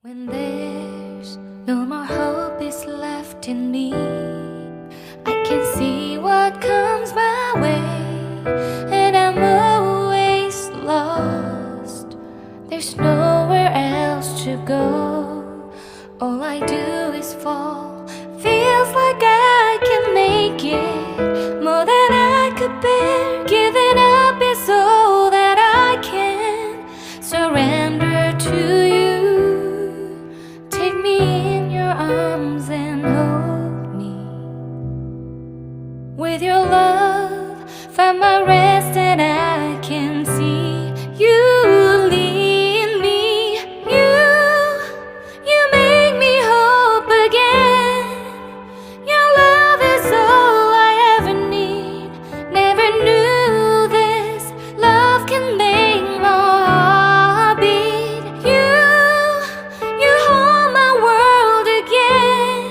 When there's no more hope is left in me, I can see what comes my way, and I'm always lost. There's nowhere else to go. All I do is fall. Feels like I can make it more than I could bear. Giving up is all that I can surrender to you. Take me in your arms and hold me. With your love, find my rest and I can see you lead me. You make me hope again. Your love is all I ever need. Never knew this love can make my heart beat. You hold my world again.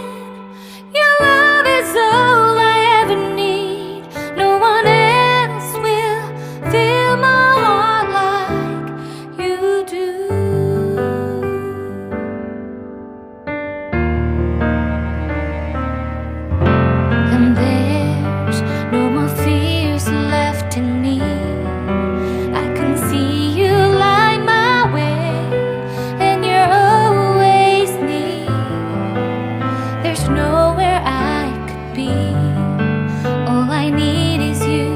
Your love is all I ever need. No one else will fill my heart like you do. And there's no more fears left in me. I can see you light my way, and you're always near. There's nowhere I could be. All I need is you.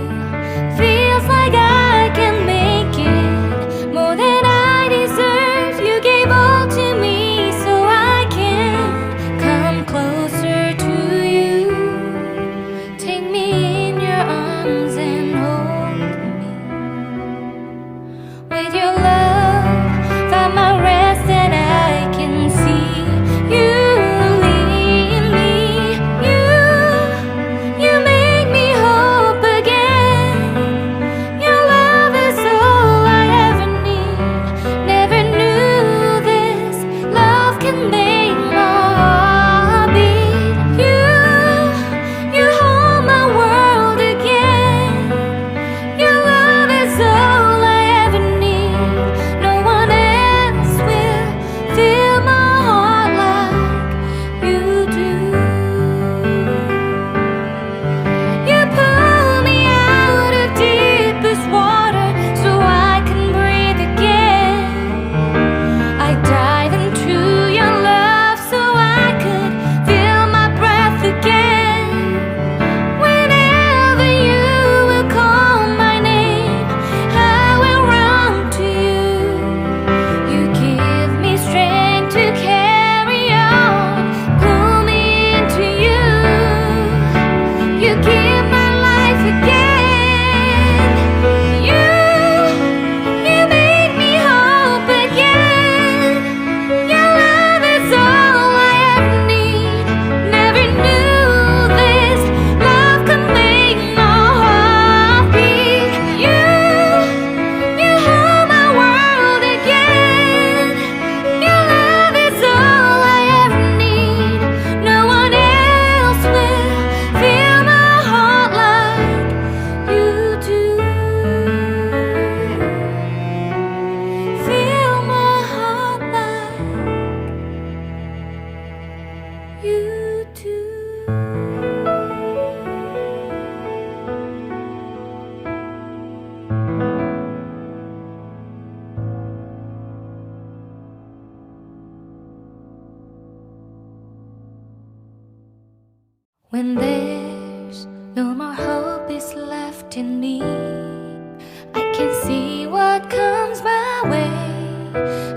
Feels like I can make it more than I deserve. You gave all to me so I can come closer to you. Take me in your arms and hold me. With your love, find my rest and I can see you lead me. You make me hope again. Your love is all I ever need. Never knew this love can make my heart beat. You hold my world again. Your love is all I ever need. No one else will fill my heart like you do. You pull me out of deepest water so I can breathe again. I dive into your love so I could feel my breath again. Whenever you will call my name, I will run to you. You give me strength to carry on. Pull me into you. You give my life again. You make me hope again. Your love is all I ever need. Never knew this love could make my heart beat. You hold my world again. Your love is all I ever need. No one else will fill my heart like you do. Fill my heart like you do. When there's no more hope is left in me, I can see what comes my way,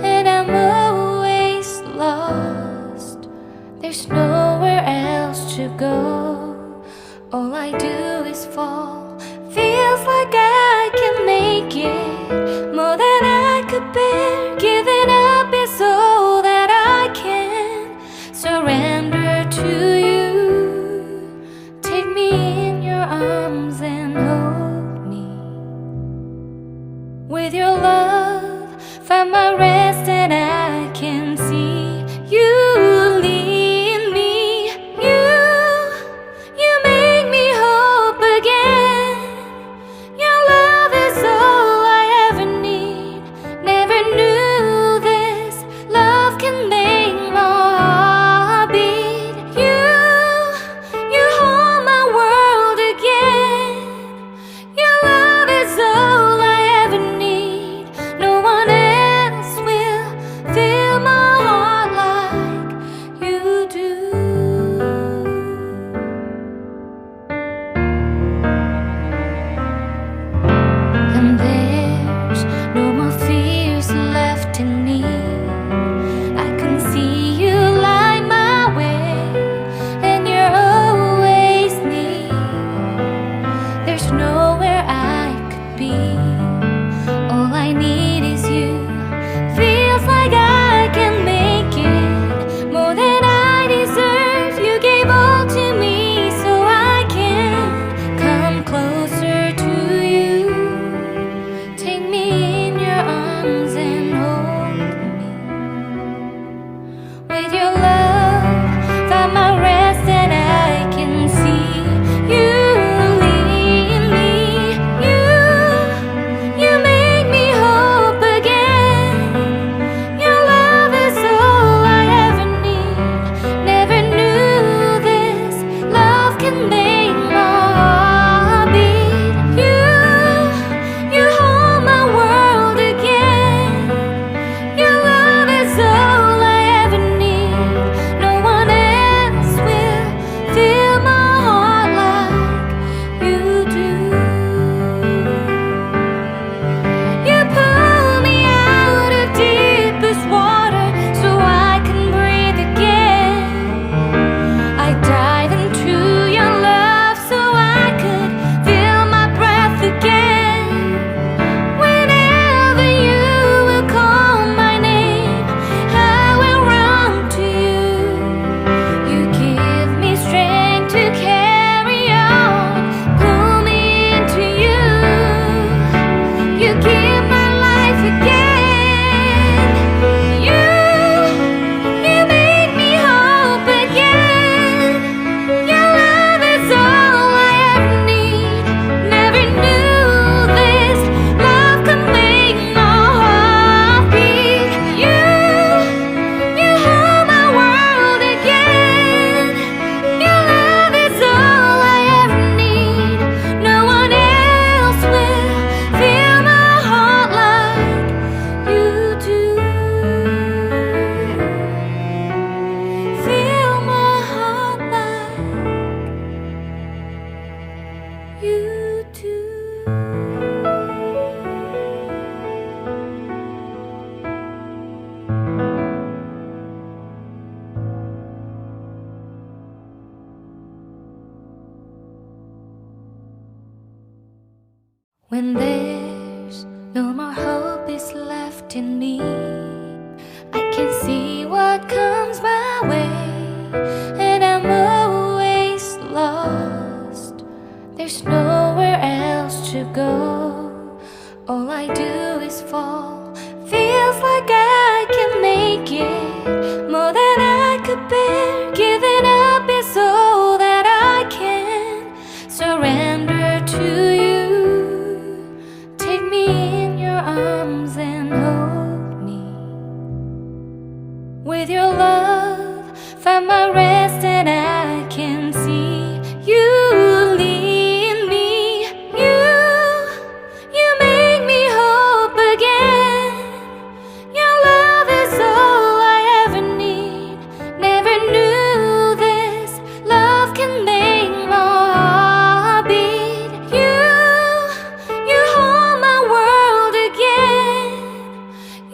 and I'm always lost. There's nowhere else to go. All I do is fall. Feels like I can make it more than I could bear. Giving up is all that I can surrender to you. Take me in your arms and hold me. When there's no more hope is left in me, I can see what comes my way, and I'm always lost. There's nowhere else to go. All I do is fall. Feels like I can make it more than I could bear. Giving up is all that I can surrender to you. Take me in your arms and hold me. With your love, find my rest, and I can see you lead me. You make me hope again. Your love is all I ever need. Never knew this love can make my heart beat. You hold my world again.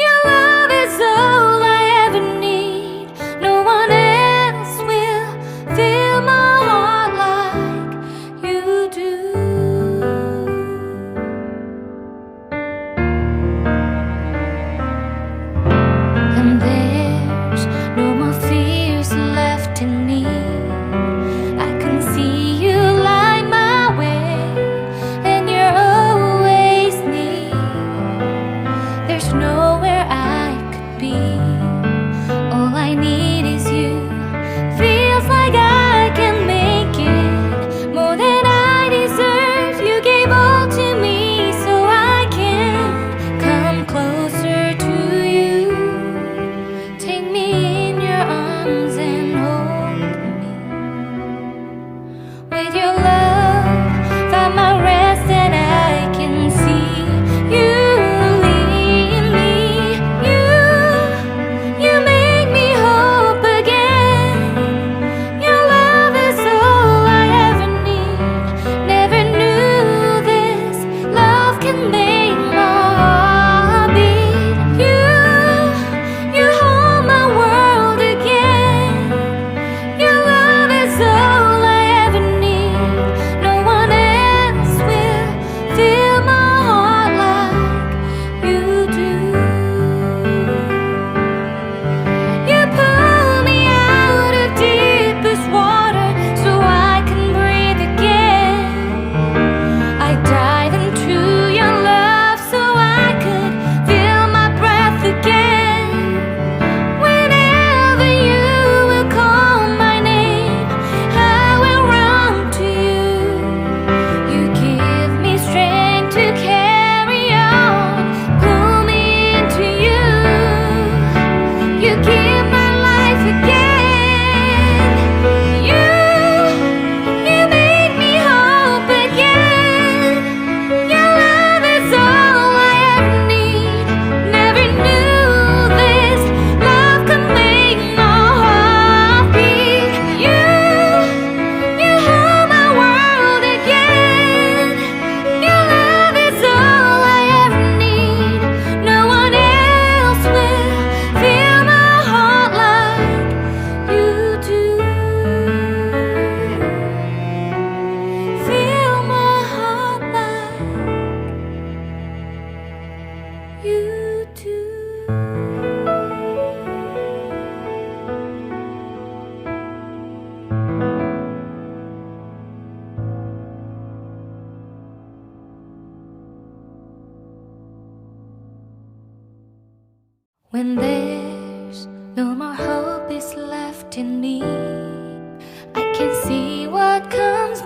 Your love is all I ever need. No one else will fill my heart like you do. And there's no more fears left in me. I can see you light my way, and you're always near. There's nowhere I could be. All I need is you. Feels like I can make it more than I deserve. You gave all to me so I can come closer to you. Take me in your arms and hold me. With your love, find my rest, and I can see you lead me. You make me hope again. Your love is all I ever need. Never knew this love can make my heart beat. You hold my world again. Your love is all I ever need. No one else will fill my heart like you do. You pull me out of deepest water so I can breathe again. I dive into your love so I could feel my breath again. Whenever you will call my name, I will run to you. You give me strength to carry on. Pull me into you. You give my life again. You make me hope again. Your love is all I ever need. Never knew this love could make my heart beat. You hold my world again. Your love is all I ever need. No one else will fill my heart like you do. Fill my heart like you do. When there's no more hope is left in me, I can see what comes